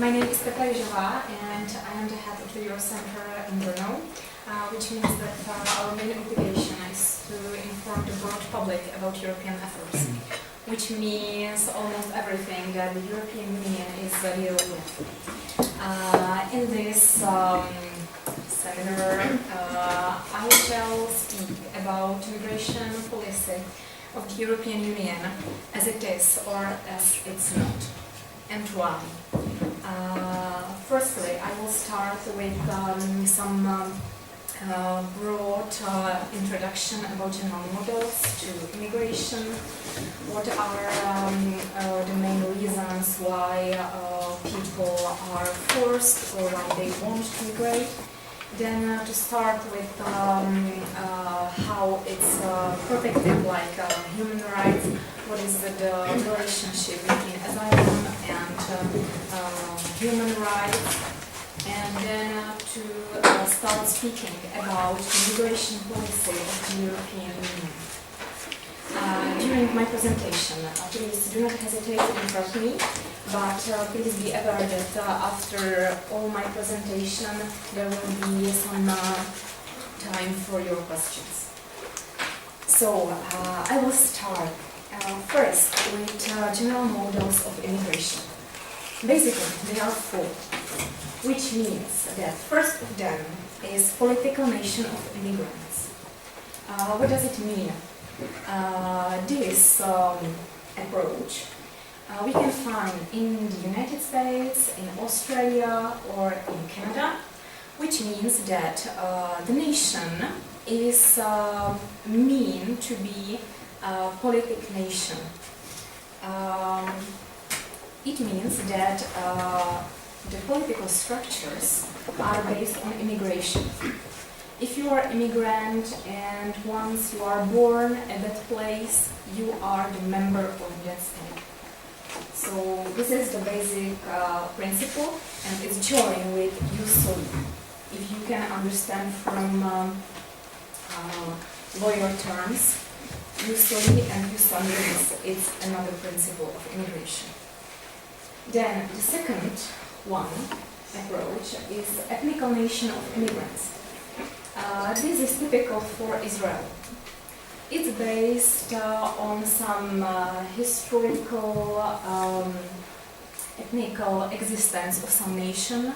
My name is Petra Ježová and I am the head of the Eurocenter in Brno, which means that our main obligation is to inform the broad public about European affairs, which means almost everything that the European Union is dealing with. In this seminar, I shall speak about migration policy of the European Union as it is or as it's not, and why. Firstly, I will start with some broad introduction about general models to immigration. What are the main reasons why people are forced or why they want to migrate? Then to start with how it's protected, like human rights, what is the relationship between asylum and human rights, and then to start speaking about the immigration policy of the European Union. During my presentation, please do not hesitate to interrupt me, but please be aware that after all my presentation there will be some time for your questions. So I will start first with general models of immigration. Basically, there are four, which means that first of them is political nation of immigrants. What does it mean? This approach we can find in the United States, in Australia or in Canada, which means that the nation is mean to be a political nation. It means that the political structures are based on immigration. If you are an immigrant and once you are born at that place, you are the member of that state. So this is the basic principle, and it's joined with usually. If you can understand from lawyer terms, usually and usually it's another principle of immigration. Then the second one approach is ethnical nation of immigrants. This is typical for Israel. It's based on some historical ethnical existence of some nation,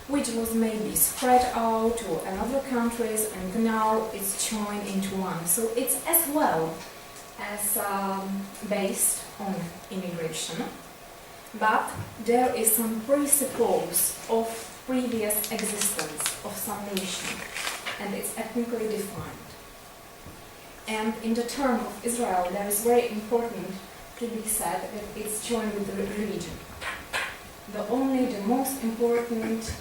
which was maybe spread out to other countries, and now it's joined into one. So it's as well as based on immigration, but there is some principles of previous existence of some nation, and it's ethnically defined. And in the term of Israel, there is very important to be said that it's joined with the religion. The most important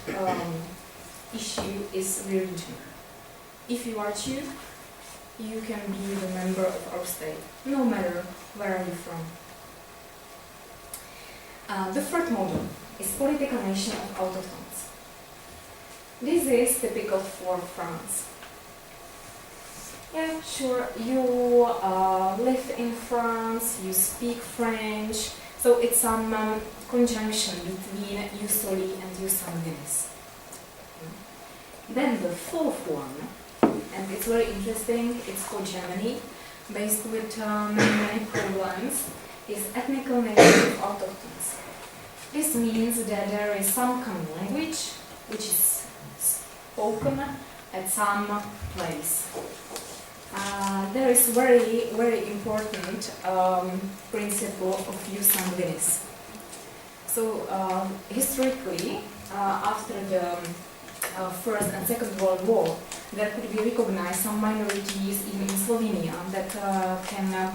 issue is religion. If you are Jew, you can be the member of our state, no matter where are you from. The third model is political nation of autochthones. This is typical for France. Yeah, sure, you live in France, you speak French, so it's some conjunction between usually and usanguinis. Then the fourth one, and it's very interesting, it's for Germany, based with many problems, is ethnical nation of autochthones. This means that there is some common language which is spoken at some place. There is very, very important principle of jus sanguinis. So historically, after the First and Second World War, there could be recognized some minorities even in Slovenia that can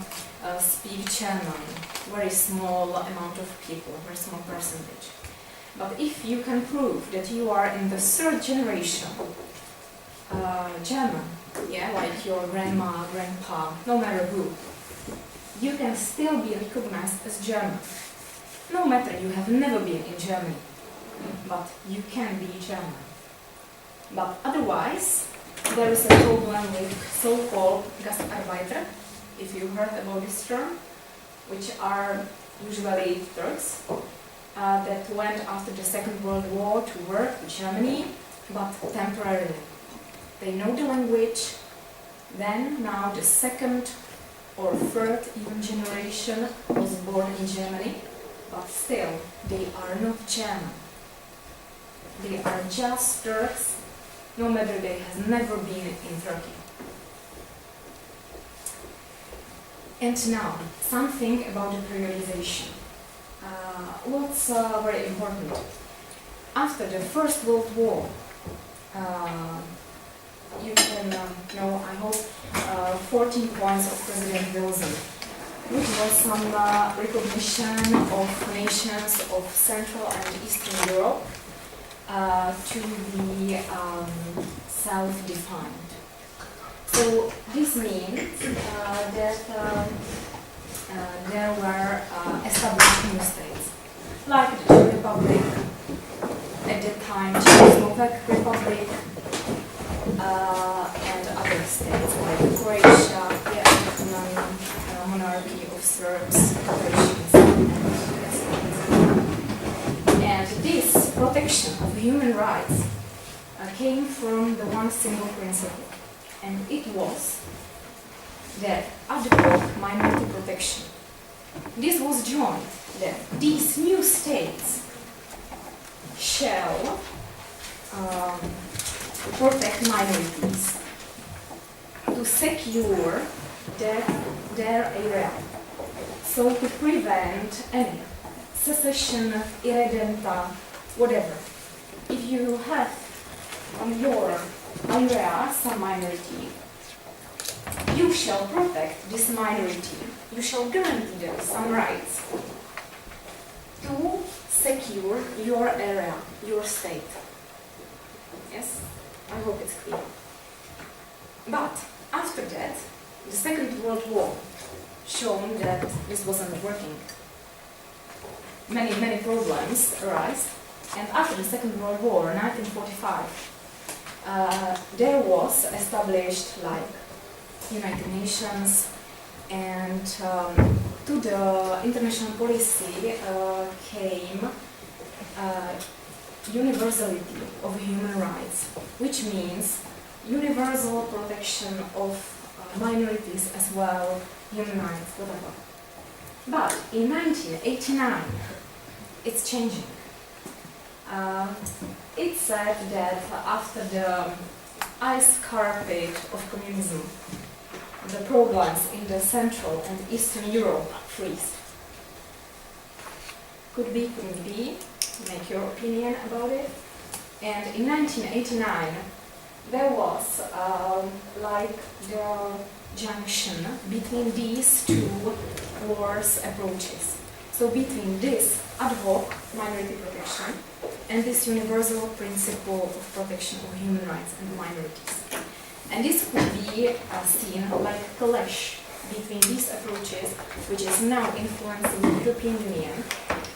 speak German, very small amount of people, very small percentage. But if you can prove that you are in the third generation German, yeah, like your grandma, grandpa, no matter who, you can still be recognized as German. No matter you have never been in Germany, but you can be German. But otherwise, there is a problem with so-called Gastarbeiter, if you heard about this term, which are usually Turks, that went after the Second World War to work with Germany, but temporarily. They know the language. Then, now the second or third even generation was born in Germany, but still they are not German. They are just Turks, no matter they have never been in Turkey. And now, something about the periodization. What's very important? After the First World War, you can know, I hope, 14 points of President Wilson, which was some recognition of nations of Central and Eastern Europe to be self-defined. So this means that there were established new states, like the Czech Republic, at that time Czechoslovak Republic, and other states like Croatia, the Ottoman monarchy of Serbs, Croatians, and this protection of human rights came from the one single principle, and it was that ad hoc minority protection. This was joined that these new states shall protect minorities to secure their area, so to prevent any secession, irredenta, whatever. If you have on your area some minority, you shall protect this minority, you shall guarantee them some rights to secure your area, your state. Yes? I hope it's clear. But after that, the Second World War shown that this wasn't working. Many problems arise, and after the Second World War, 1945, there was established like United Nations, and to the international policy came universality of human rights, which means universal protection of minorities as well, human rights, whatever. But in 1989, it's changing. It's said that after the ice carpet of communism, the problems in the Central and Eastern Europe freeze. Could be, couldn't be. Make your opinion about it. And in 1989, there was like the junction between these two wars approaches. So between this ad hoc minority protection and this universal principle of protection of human rights and minorities. And this could be seen like a clash between these approaches, which is now influencing the European Union,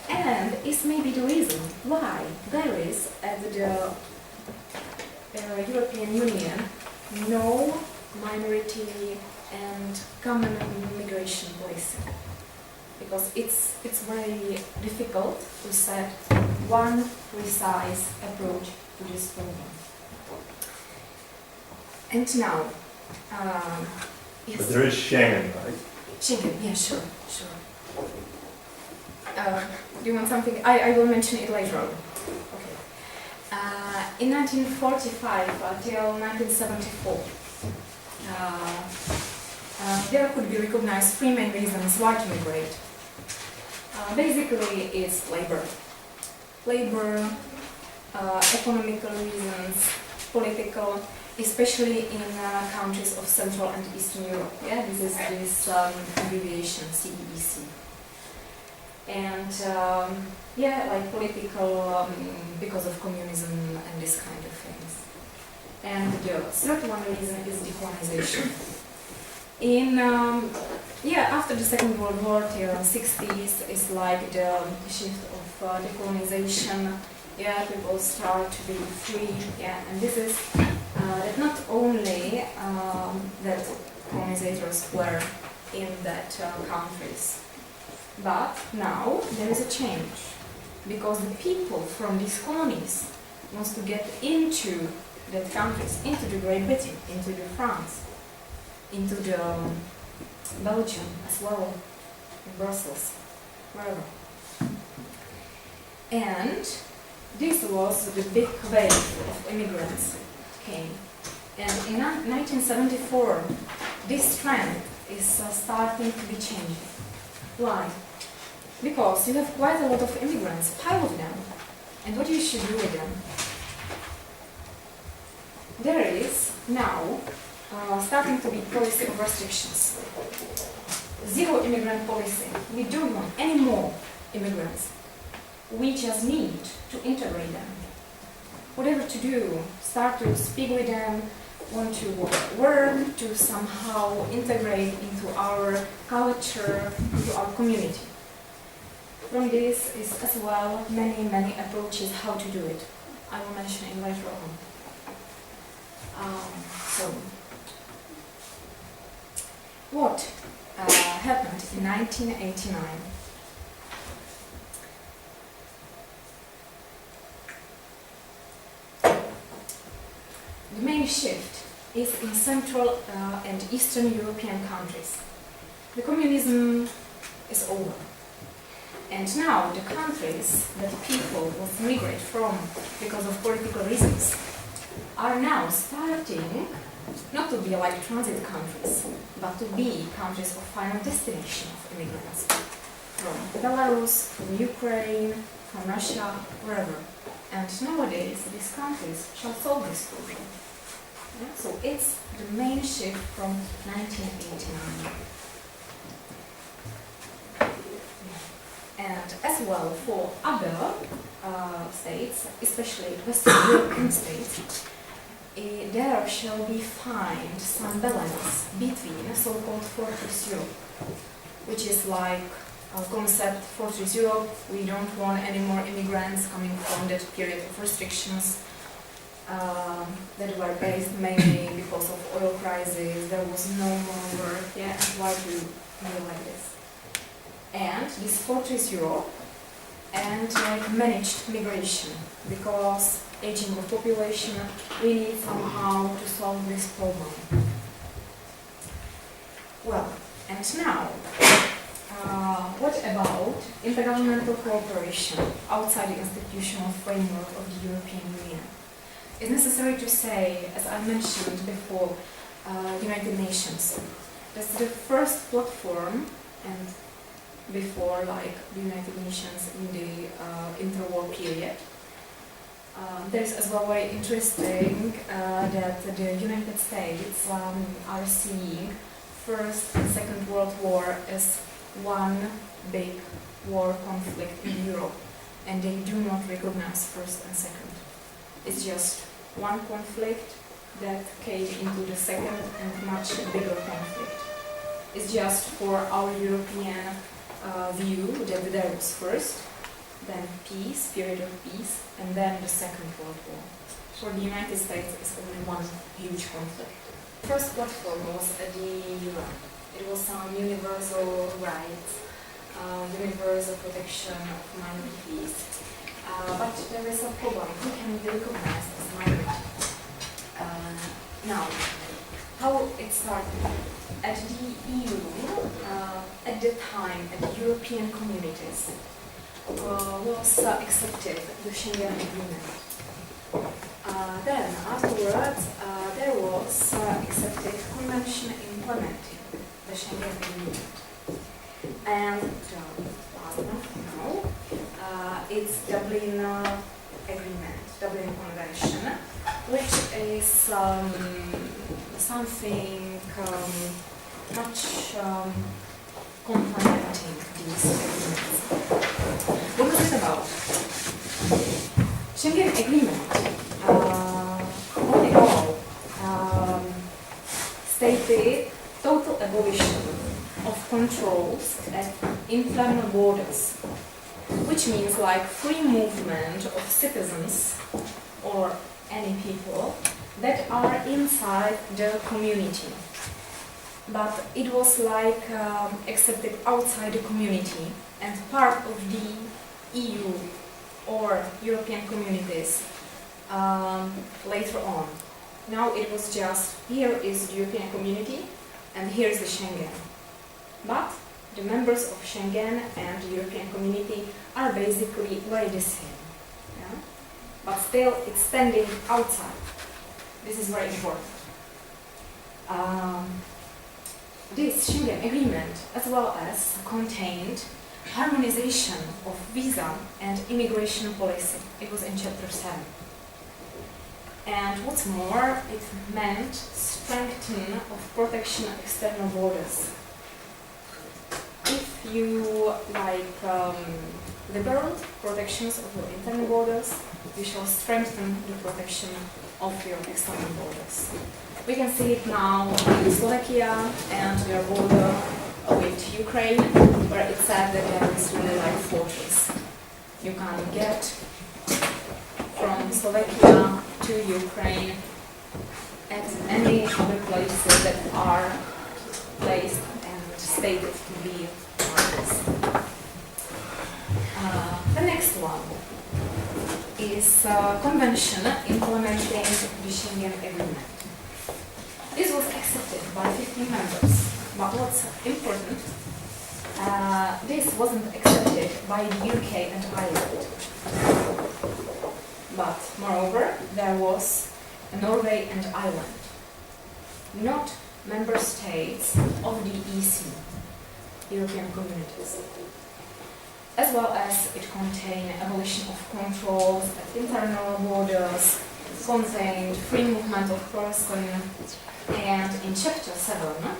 and is maybe the reason why there is at the European Union no minority and common migration policy. Because it's very difficult to set one precise approach to this problem. And now, yes. But there is Schengen, right? Schengen, yeah, sure. Do you want something? I will mention it later on. Okay. In 1945 till 1974, there could be recognized three main reasons why to migrate. Basically, it's labor, economical reasons, political, especially in countries of Central and Eastern Europe. Yeah, this is this abbreviation CEEC. And yeah, like political because of communism and this kind of things. And the third one reason is decolonization. In after the Second World War till 60s, it's like the shift of decolonization. Yeah, people start to be free. Yeah, and this is that not only that colonizers were in that countries, but now there is a change. because the people from these colonies wants to get into that countries, into the Great Britain, into the France, into the Belgium as well, in Brussels, wherever. And this was the big wave of immigrants came. And in 1974, this trend is starting to be changing. Why? Because you have quite a lot of immigrants, pile of them. And what you should do with them? There is now starting to be policy of restrictions. Zero immigrant policy. We don't want any more immigrants. We just need to integrate them. Whatever to do, start to speak with them, want to work to somehow integrate into our culture, into our community. From this is as well many approaches how to do it. I will mention it later on. What happened in 1989? The main shift is in Central and Eastern European countries. The communism is over. And now the countries that people will migrate from because of political reasons are now starting not to be like transit countries, but to be countries of final destination of immigrants. From Belarus, from Ukraine, from Russia, wherever. And nowadays these countries shall solve this problem. Yeah? So it's the main shift from 1989. And as well for other states, especially Western European states, there shall be found some balance between so-called Fortress Europe, which is like a concept Fortress Europe. We don't want any more immigrants coming from that period of restrictions that were based mainly because of oil crisis. There was no more work, yeah, and why to do like this? And this Fortress Europe and managed migration, because aging of population, we need somehow to solve this problem. Well, and now, what about intergovernmental cooperation outside the institutional framework of the European Union? It's necessary to say, as I mentioned before, United Nations. That's the first platform, and before like the United Nations in the interwar period. There's as well very interesting that the United States are seeing First and Second World War as one big war conflict in Europe, and they do not recognize First and Second. It's just one conflict that came into the second and much bigger conflict. It's just for our European view that there was first, then peace, period of peace, and then the Second World War. For the United States, it's only one huge conflict. First platform was the UN. It was some universal rights, universal protection of minorities. But there is a problem. Who can be recognized as minority? Now, how it started? At the EU, at the time, at the European communities, was accepted the Schengen Agreement. Then, afterwards, there was accepted Convention implementing the Schengen Agreement. And last month now, it's Dublin Agreement, Dublin Convention, which is something much complementing these agreements. What was it about? Schengen Agreement all in all stated total abolition of controls at internal borders, which means like free movement of citizens or any people that are inside the community. But it was like accepted outside the community and part of the EU or European communities later on. Now it was just, here is the European community and here is the Schengen. But the members of Schengen and the European community are basically very the same. Yeah? But still it's standing outside. This is very important. This Schengen agreement as well as contained harmonization of visa and immigration policy. It was in chapter 7. And what's more, it meant strengthening of protection of external borders. If you liberal protections of your internal borders, you shall strengthen the protection of your external borders. We can see it now in Slovakia and their border with Ukraine, where it said that there is really like fortress. You can get from Slovakia to Ukraine at any other places that are placed and stated to be fortress. The next one is convention implementing the Schengen Agreement. This was accepted by 15 members, but what's important, this wasn't accepted by the UK and Ireland. But moreover, there was Norway and Ireland, not member states of the EC, European Communities. As well as it contained abolition of controls at internal borders, contained free movement of person, and in chapter 7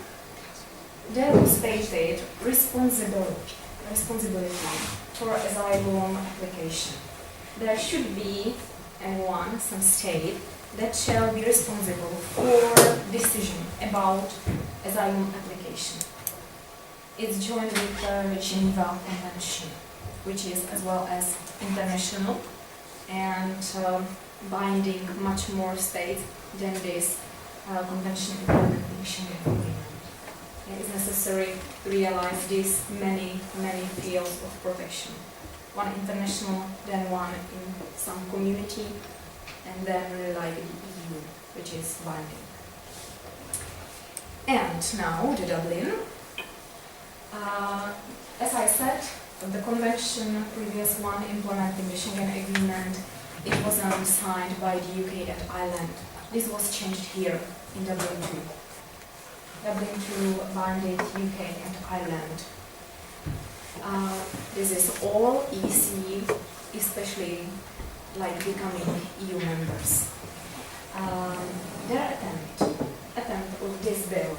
there was stated responsibility for asylum application. There should be some state that shall be responsible for decision about asylum application. It's joined with the Geneva Convention, which is as well as international and binding much more states than this convention implementing Schengen Agreement. It is necessary to realize these many fields of protection. One international, then one in some community, and then really like the EU, which is binding. And now the Dublin. As I said, the convention, previous one implementing the Schengen Agreement, it wasn't signed by the UK and Ireland. This was changed here in Dublin 2. Dublin 2 binded UK and Ireland. This is all EC, especially like becoming EU members. Their attempt of this bill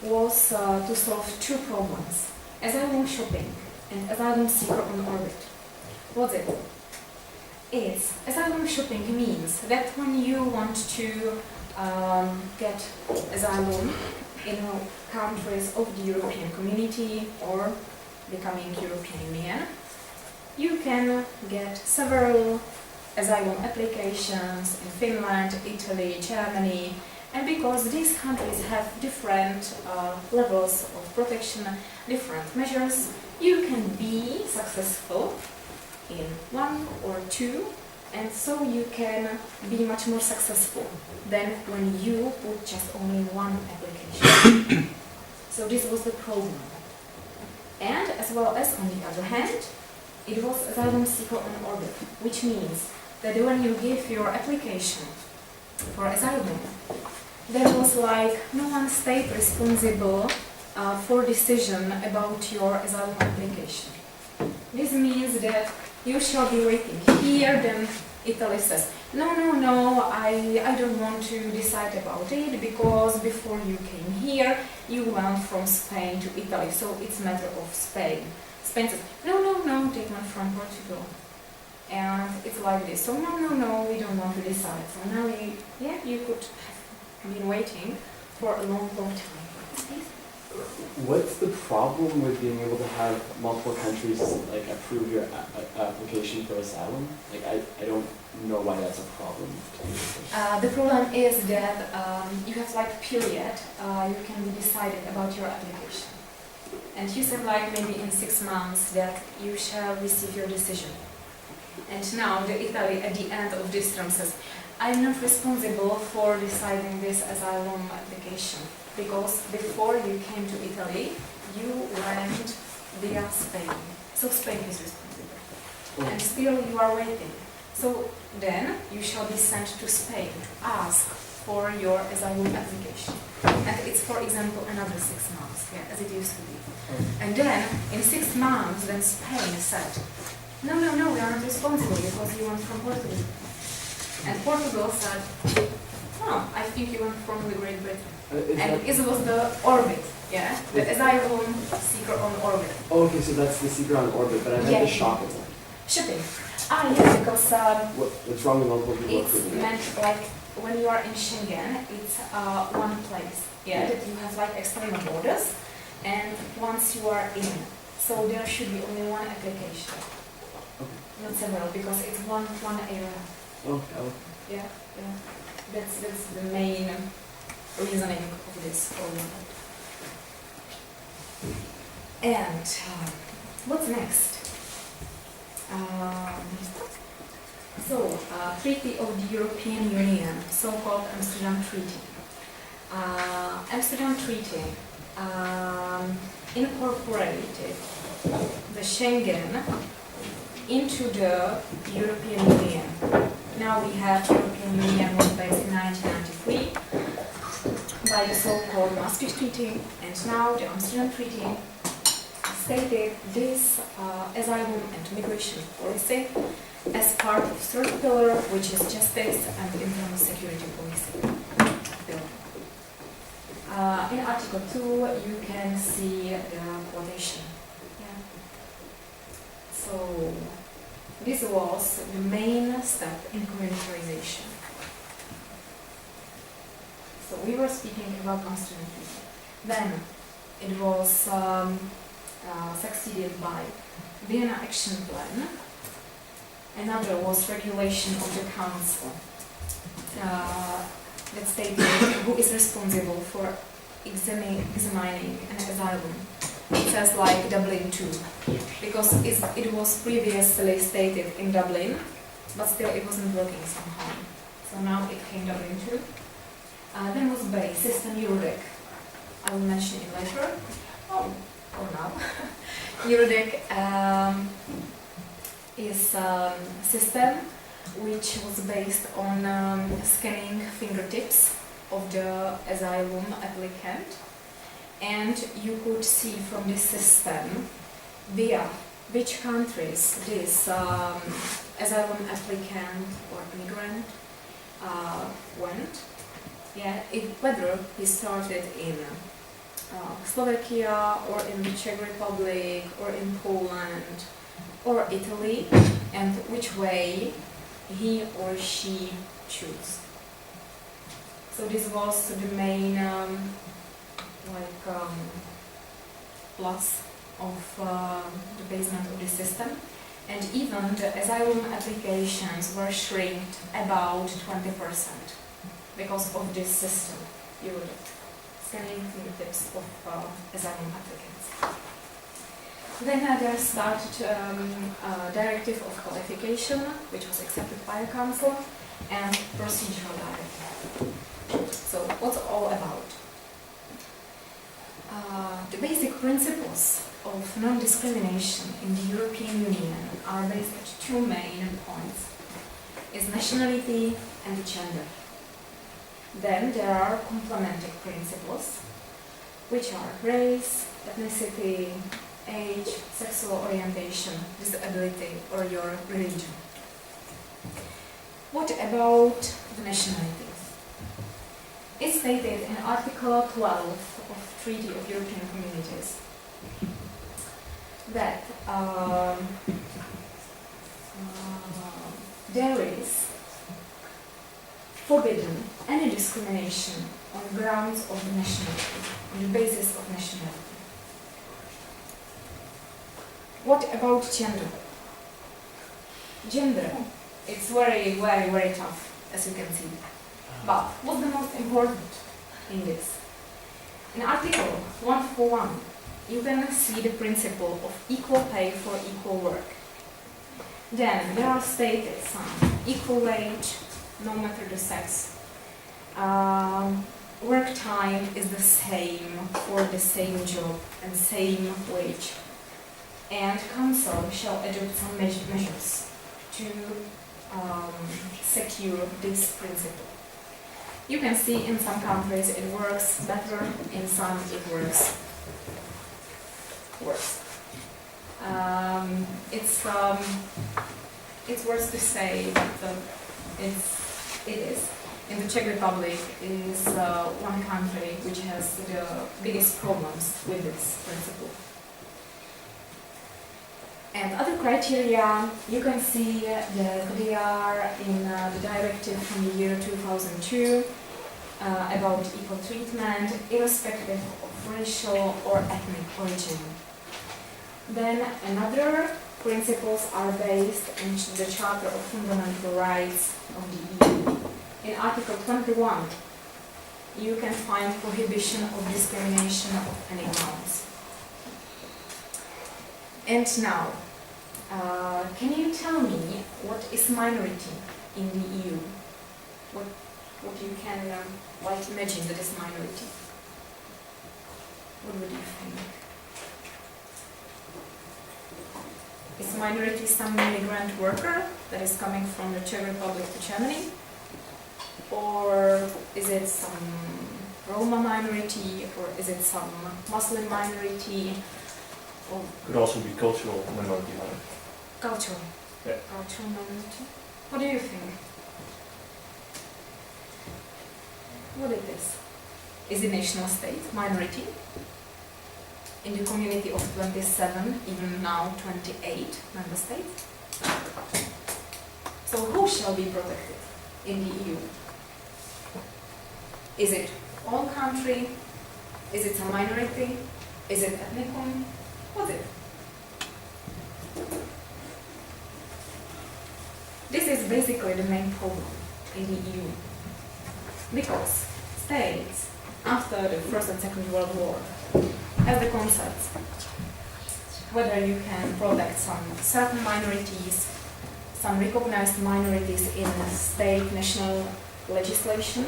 was to solve two problems: asylum shopping and asylum seeker on orbit. What's it? It's asylum shopping means that when you want to get asylum in countries of the European Community or becoming European Union, you can get several asylum applications in Finland, Italy, Germany, and because these countries have different levels of protection, different measures, you can be successful in one or two, and so you can be much more successful than when you put just only one application. So this was the problem. And as well as on the other hand, it was asylum seeker on orbit, which means that when you give your application for asylum, there was like no one state responsible for decision about your asylum application. This means that you shall be waiting here, then Italy says, no, I don't want to decide about it because before you came here, you went from Spain to Italy, so it's a matter of Spain. Spain says, no, take one from Portugal. And it's like this, so no, we don't want to decide. So now you could have been waiting for a long time. What's the problem with being able to have multiple countries like approve your application for asylum? Like I don't know why that's a problem. The problem is that you have like period you can be decided about your application, and you said like maybe in 6 months that you shall receive your decision. And now the Italy at the end of this term says, I'm not responsible for deciding this asylum application, because before you came to Italy, you went via Spain. So Spain is responsible. And still you are waiting. So then you shall be sent to Spain to ask for your asylum application. And it's, for example, another 6 months, yeah, as it used to be. And then, in 6 months, then Spain said, no, we are not responsible because you went from Portugal. And Portugal said, oh, I think you went from the Great Britain. And it was the orbit, yeah? The asylum seeker on orbit. Oh, okay, so that's the seeker on orbit, but I meant the shopping one. Shipping. Ah, yeah, because what's wrong with multiple people it's approving meant like when you are in Schengen, it's one place, yeah, that you have like external borders, and once you are in, so there should be only one application, not several, because it's one area. Okay. Yeah. That's the main reasoning of this problem. And what's next? Treaty of the European Union, so-called Amsterdam Treaty. Amsterdam Treaty incorporated the Schengen into the European Union. Now we have European Union was based in 1993 by the so-called Maastricht Treaty, and now the Amsterdam Treaty stated this asylum and migration policy as part of third pillar, which is justice and internal security policy pillar. In Article 2, you can see the quotation. Yeah. So this was the main step in communitarization. So we were speaking about Amsterdam Treaty. Then it was succeeded by Vienna Action Plan. Another was regulation of the Council that stated who is responsible for examining an asylum. It says like Dublin 2, because it was previously stated in Dublin, but still it wasn't working somehow. So now it came Dublin 2. Then was BEI, system Eurodec. I will mention it later. Or now. Eurodec is a system which was based on scanning fingertips of the asylum applicant, and you could see from this system via which countries this asylum applicant or immigrant went. Yeah, whether he started in Slovakia or in the Czech Republic or in Poland or Italy, and which way he or she chose. So this was the main plus of the basement of the system, and even the asylum applications were shrinked about 20% because of this system, scanning fingertips of asylum applicants. Then there started a directive of qualification, which was accepted by the Council, and procedural directive. So what's it all about? The basic principles of non-discrimination in the European Union are based at two main points: is nationality and gender. Then there are complementary principles, which are race, ethnicity, age, sexual orientation, disability, or your religion. What about the nationalities? It's stated in Article 12 of Treaty of European Communities that there is forbidden any discrimination on grounds of nationality, on the basis of nationality. What about gender? Gender, it's very, very, very tough, as you can see. But what's the most important in this? In Article 141, you can see the principle of equal pay for equal work. Then there are stated some equal wage, no matter the sex. Work time is the same for the same job and same wage. And Council shall adopt some measures to secure this principle. You can see in some countries it works better, in some it works worse. It's worth to say that it is. In the Czech Republic is one country which has the biggest problems with this principle. And other criteria, you can see that they are in the directive from the year 2002 about equal treatment, irrespective of racial or ethnic origin. Then another principles are based on the Charter of Fundamental Rights of the EU. In Article 21, you can find prohibition of discrimination of any grounds. And now, can you tell me what is minority in the EU? What you can imagine that is minority? What would you think? Is minority some migrant worker that is coming from the Czech Republic to Germany? Or is it some Roma minority, or is it some Muslim minority? Or Could also be cultural minority. cultural? Yeah. Cultural minority? What do you think? What it is? Is it national state minority? In the community of 27, even now 28 member states? So who shall be protected in the EU? Is it all country? Is it a minority? Is it ethnicum? What is it? This is basically the main problem in the EU. Because states, after the First and Second World War, have the concept whether you can protect some certain minorities, some recognized minorities in state national legislation,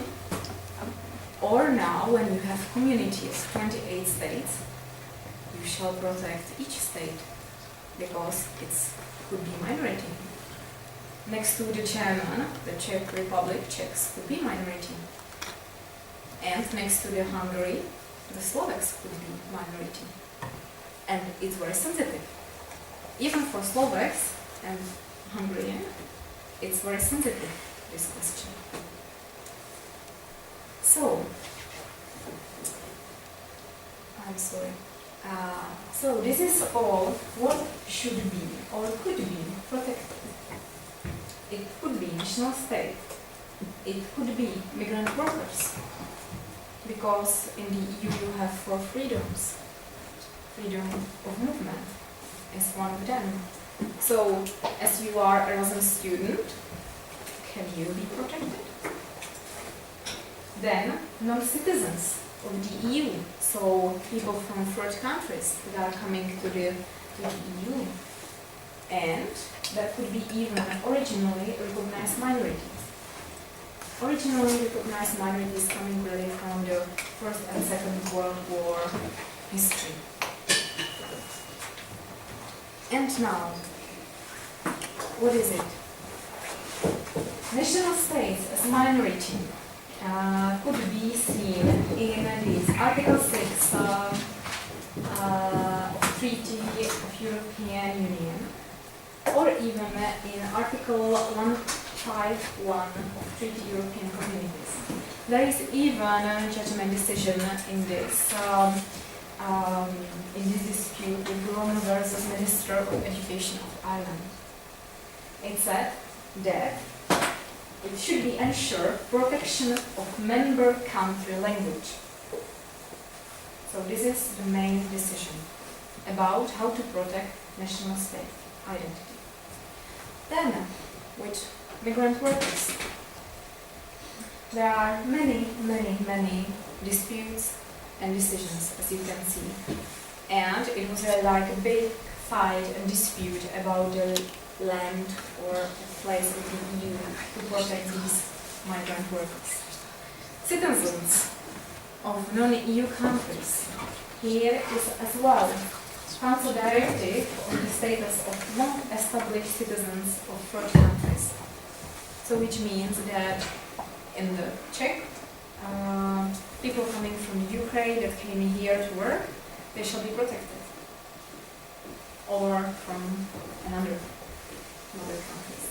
or now when you have community of 28 states, you shall protect each state because it could be minority. Next to the German, the Czech Republic, Czechs could be minority. And next to the Hungary, the Slovaks could be minority. And it's very sensitive. Even for Slovaks and Hungarian, it's very sensitive, this question. So, I'm sorry. So this is all what should be or could be protected. It could be national state. It could be migrant workers. Because in the EU you have 4 freedoms. Freedom of movement is one of them. So, as you are an Erasmus student, can you be protected? Then, non-citizens of the EU, so people from third countries that are coming to the EU. And that could be even originally recognized minorities. Originally recognized minorities coming really from the First and Second World War history. And now, what is it? National states as minority could be seen in this Article 6 of Treaty of European Union, or even in Article 151 of Treaty European Communities. There is even a judgment decision in this dispute with Rome versus Minister of Education of Ireland. It said that it should be ensured protection of member country language. So this is the main decision about how to protect national state identity. Then, with migrant workers, there are many disputes and decisions, as you can see. And it was like a big fight and dispute about the land or a place of the EU to protect these migrant workers. Citizens of non-EU countries, here is as well Council Directive on the status of non-established citizens of third countries. So which means that in the Czech, people coming from Ukraine that came here to work, they shall be protected. Or from another countries.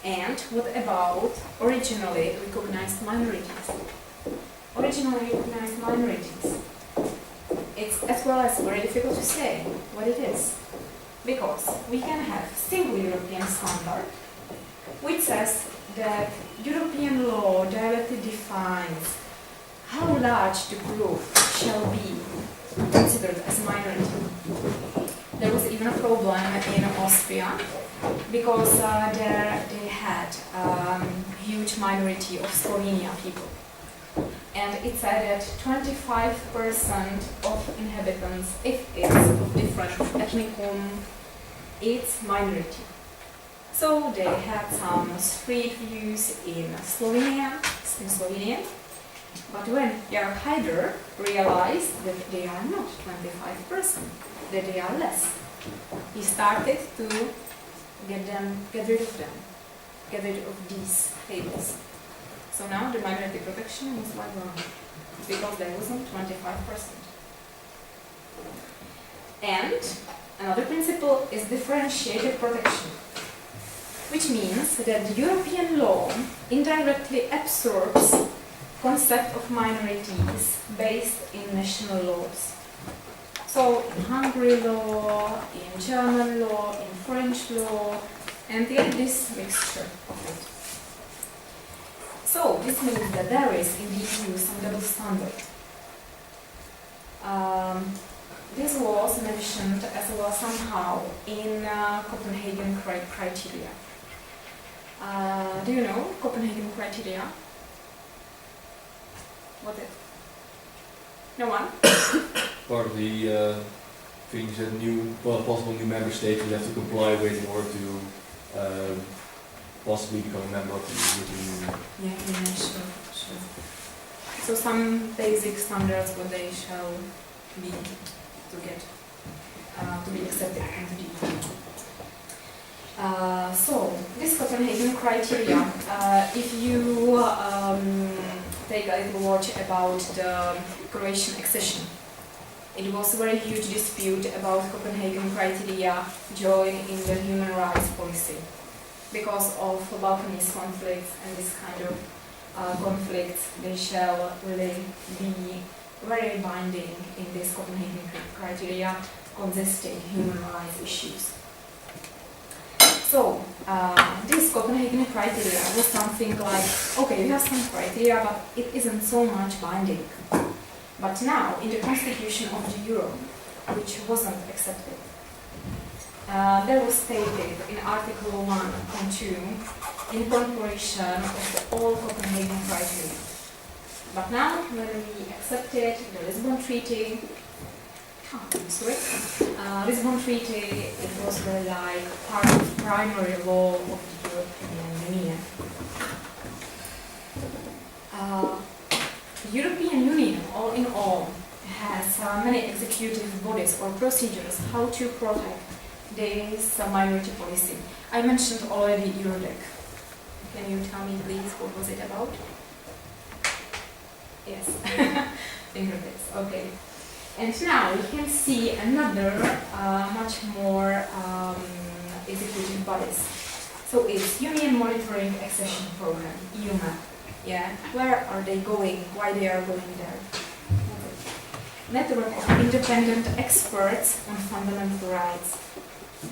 And what about originally recognized minorities? Originally recognized minorities. It's as well as very difficult to say what it is. Because we can have single European standard, which says that European law directly defines how large the group shall be considered as minority. There was even a problem in Austria because there they had huge minority of Slovenia people. And it said that 25% of inhabitants, if it's of different ethnicum, it's minority. So they had some street views in Slovenia, but when Jörg Haider realized that they are not 25%, that they are less, he started to get rid of these tables. So now the minority protection is like wrong, because there wasn't 25%. And another principle is differentiated protection, which means that the European law indirectly absorbs concept of minorities based in national laws. So in Hungary law, in German law, in French law, and in this mixture of it. So this means that there is in the EU some double standard. This was mentioned as well somehow in Copenhagen criteria. Do you know Copenhagen criteria? What is it? No one? Part of the things that possible new member states will have to comply with in order to possibly become a member of the European Union. Yeah, sure. So some basic standards what they shall be to get to be accepted into the EU. So this Copenhagen criteria, if you take a little watch about the Croatian accession, it was a very huge dispute about Copenhagen criteria join in the human rights policy because of Balkanese conflicts and this kind of conflicts. They shall really be very binding in this Copenhagen criteria consisting human rights issues. So this Copenhagen criteria was something like, okay, we have some criteria, but it isn't so much binding. But now, in the constitution of the Euro, which wasn't accepted, there was stated in Article 1 and 2 incorporation of all Copenhagen criteria. But now, when we accepted the Lisbon Treaty, Lisbon Treaty, it was very like part of primary law of the European Union. The European Union, all in all, has many executive bodies or procedures how to protect this minority policy. I mentioned already Eurodec. Can you tell me please what was it about? Yes, fingertips, okay. And now we can see another much more executive bodies. So it's Union Monitoring Accession Program, EUMAP. Yeah, where are they going? Why they are going there? Network of independent experts on fundamental rights.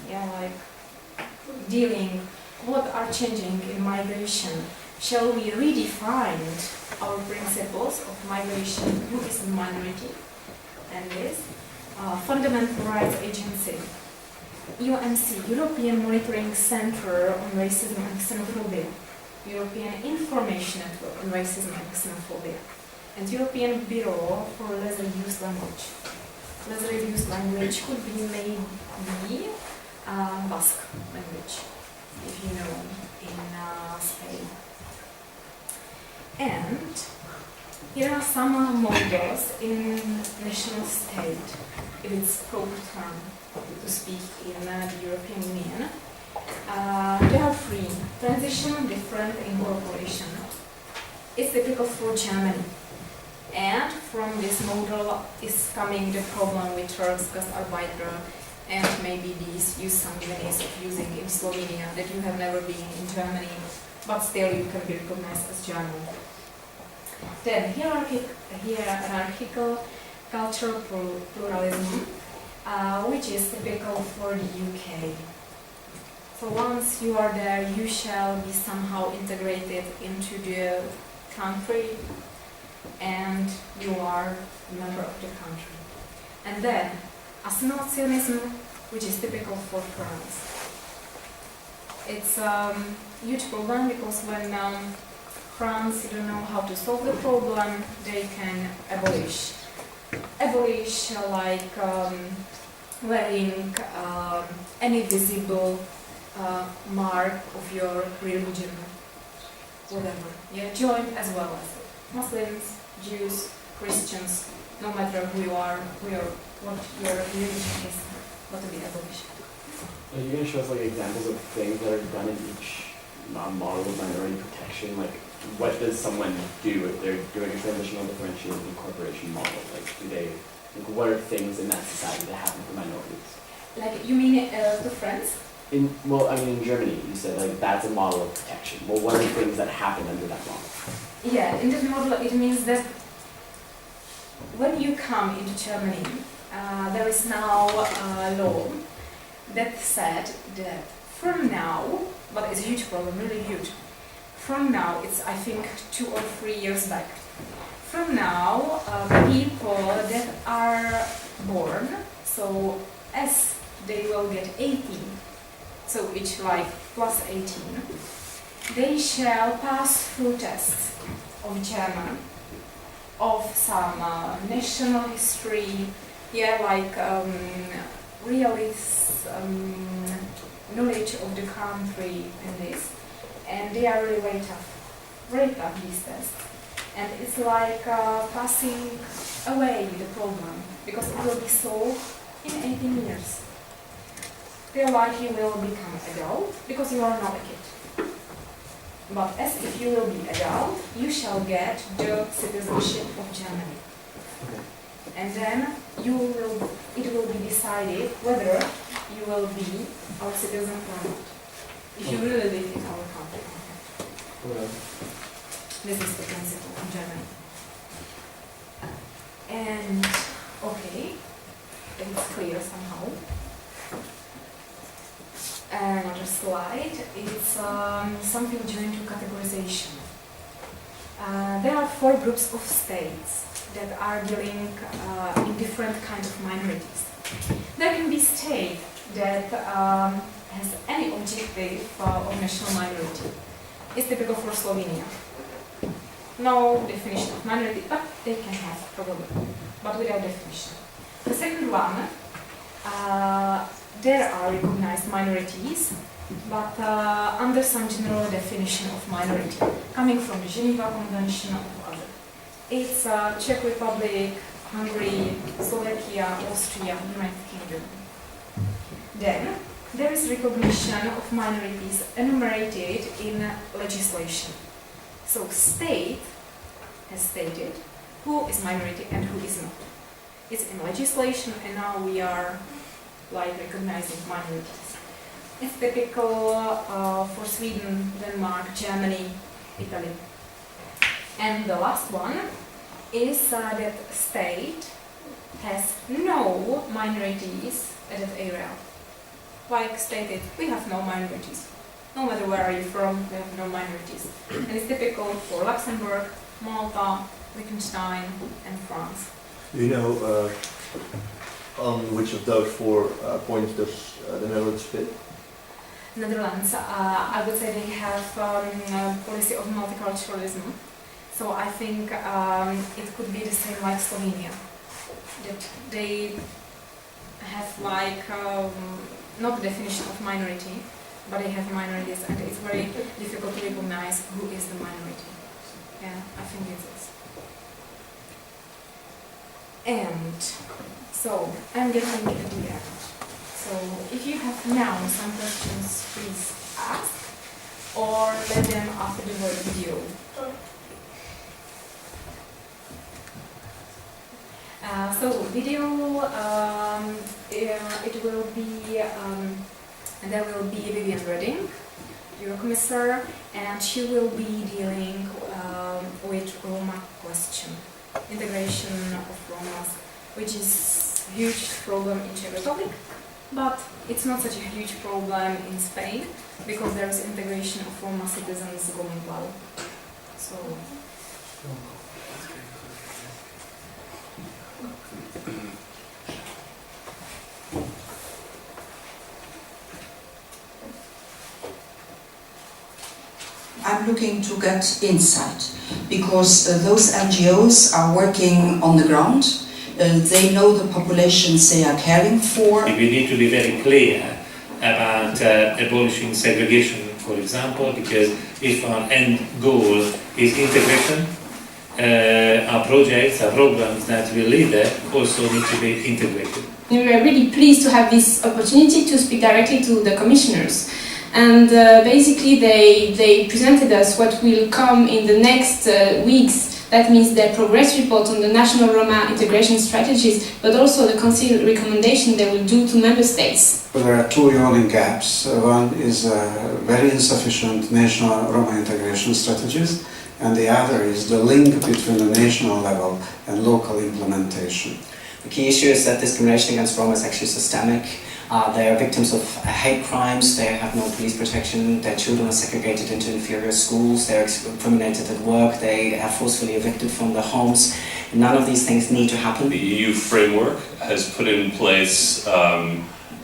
Yeah, like dealing what are changing in migration. Shall we redefine our principles of migration? Who is a minority? And this Fundamental Rights Agency, UMC, European Monitoring Center on Racism and Xenophobia, European Information Network on Racism and Xenophobia, and European Bureau for Lesser Used Language. Lesser Used Language could be maybe Basque language, if you know, in Spain. And here are some models in national state, if it's proper term to speak in the European Union. There are three: transition, different, incorporation. It's typical for Germany. And from this model is coming the problem with Turks, Gastarbeiter, and maybe these use some ways of using in Slovenia that you have never been in Germany, but still you can be recognized as German. Then hierarchical cultural pluralism, which is typical for the UK. So once you are there, you shall be somehow integrated into the country, and you are a member of the country. And then nationalism, which is typical for France. It's a huge problem because when France don't know how to solve the problem, they can abolish. Like wearing any visible mark of your religion, whatever. Yeah, join as well as Muslims, Jews, Christians, no matter who you are, what your religion is, not to be abolished. Are you going to show us like examples of things that are done in each model of minority protection? Like, what does someone do if they're doing a transitional differentiated incorporation model? Like, what are things in that society that happen for minorities? Like, you mean to France? In Germany, you said like that's a model of protection. Well, what are things that happen under that model? Yeah, in this model it means that when you come into Germany, there is now a law that said that from now, but it's a huge problem, really huge. From now, it's I think 2 or 3 years back. From now, people that are born, so as they will get 18, so each like plus 18, they shall pass through tests of German, of some national history, like realist knowledge of the country and this, and they are really very tough these tests. And it's like passing away the problem, because it will be solved in 18 years. Feel like you will become adult, because you are not a kid. But as if you will be adult, you shall get the citizenship of Germany. And then it will be decided whether you will be our citizen or not. If you really live in our country. This is the principle in Germany. And, okay, it's clear somehow. Another slide, it's something joined to categorization. There are 4 groups of states that are dealing in different kinds of minorities. There can be state that has any objective of national minority. It's typical for Slovenia. No definition of minority, but they can have probably, but without definition. The second one, there are recognized minorities, but under some general definition of minority, coming from the Geneva Convention or other. It's Czech Republic, Hungary, Slovakia, Austria, United Kingdom. Then there is recognition of minorities enumerated in legislation. So state has stated who is minority and who is not. It's in legislation, and now we are like recognizing minorities. It's typical for Sweden, Denmark, Germany, Italy. And the last one is that state has no minorities at that area. Like stated, we have no minorities. No matter where are you from, we have no minorities. And it's typical for Luxembourg, Malta, Liechtenstein, and France. Do you know on which of those 4 points does the Netherlands fit? Netherlands, I would say they have a policy of multiculturalism. So I think it could be the same like Slovenia. That they have like not the definition of minority, but they have minorities, and it's very difficult to recognize who is the minority. Yeah, I think it is. And so I'm getting at the end. So if you have now some questions, please ask, or let them after the video. So video, it will be, there will be Vivian Redding, Eurocommissar, and she will be dealing with Roma question, integration of Romas, which is a huge problem in Czech Republic, but it's not such a huge problem in Spain, because there is integration of Roma citizens going well. So. I'm looking to get insight, because those NGOs are working on the ground. They know the populations they are caring for. We need to be very clear about abolishing segregation, for example, because if our end goal is integration, our projects, our programs that will lead there also need to be integrated. We were really pleased to have this opportunity to speak directly to the commissioners. And basically they presented us what will come in the next weeks. That means their progress report on the national Roma integration strategies, but also the Council recommendation they will do to member states. Well, there are two yawning gaps. One is very insufficient national Roma integration strategies, and the other is the link between the national level and local implementation. The key issue is that discrimination against Roma is actually systemic. They are victims of hate crimes, they have no police protection, their children are segregated into inferior schools, they are discriminated at work, they are forcefully evicted from their homes. None of these things need to happen. The EU framework has put in place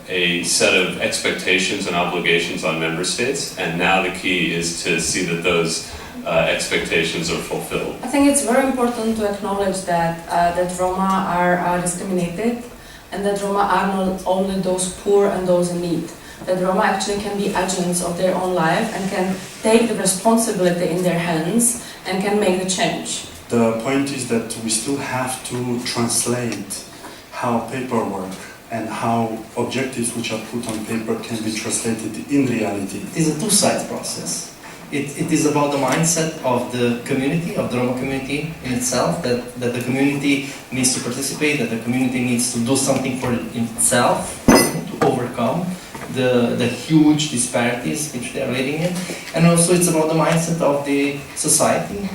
a set of expectations and obligations on member states, and now the key is to see that those expectations are fulfilled. I think it's very important to acknowledge that Roma are discriminated, and that Roma are not only those poor and those in need. That Roma actually can be agents of their own life and can take the responsibility in their hands and can make the change. The point is that we still have to translate how paperwork and how objectives which are put on paper can be translated in reality. It is a two-side process. It is about the mindset of the community, of the Roma community in itself, that the community needs to participate, that the community needs to do something for itself to overcome the huge disparities which they are living in. And also it's about the mindset of the society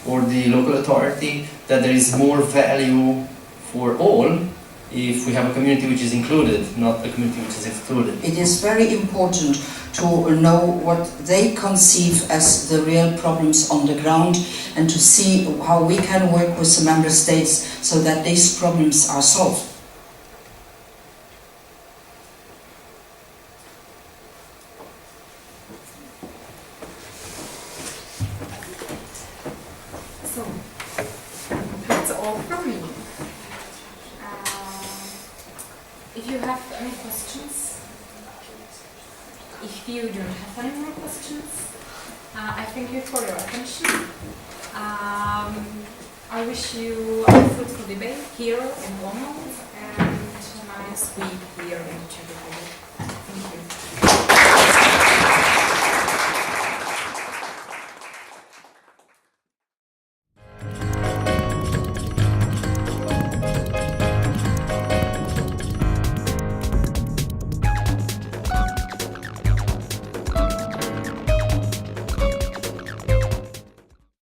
or the local authority, that there is more value for all if we have a community which is included, not a community which is excluded. It is very important to know what they conceive as the real problems on the ground, and to see how we can work with the member states so that these problems are solved. So, that's all from me. If you have any questions, if you don't have any more questions, I thank you for your attention. I wish you a fruitful debate here in London and a nice week here in Czech Republic.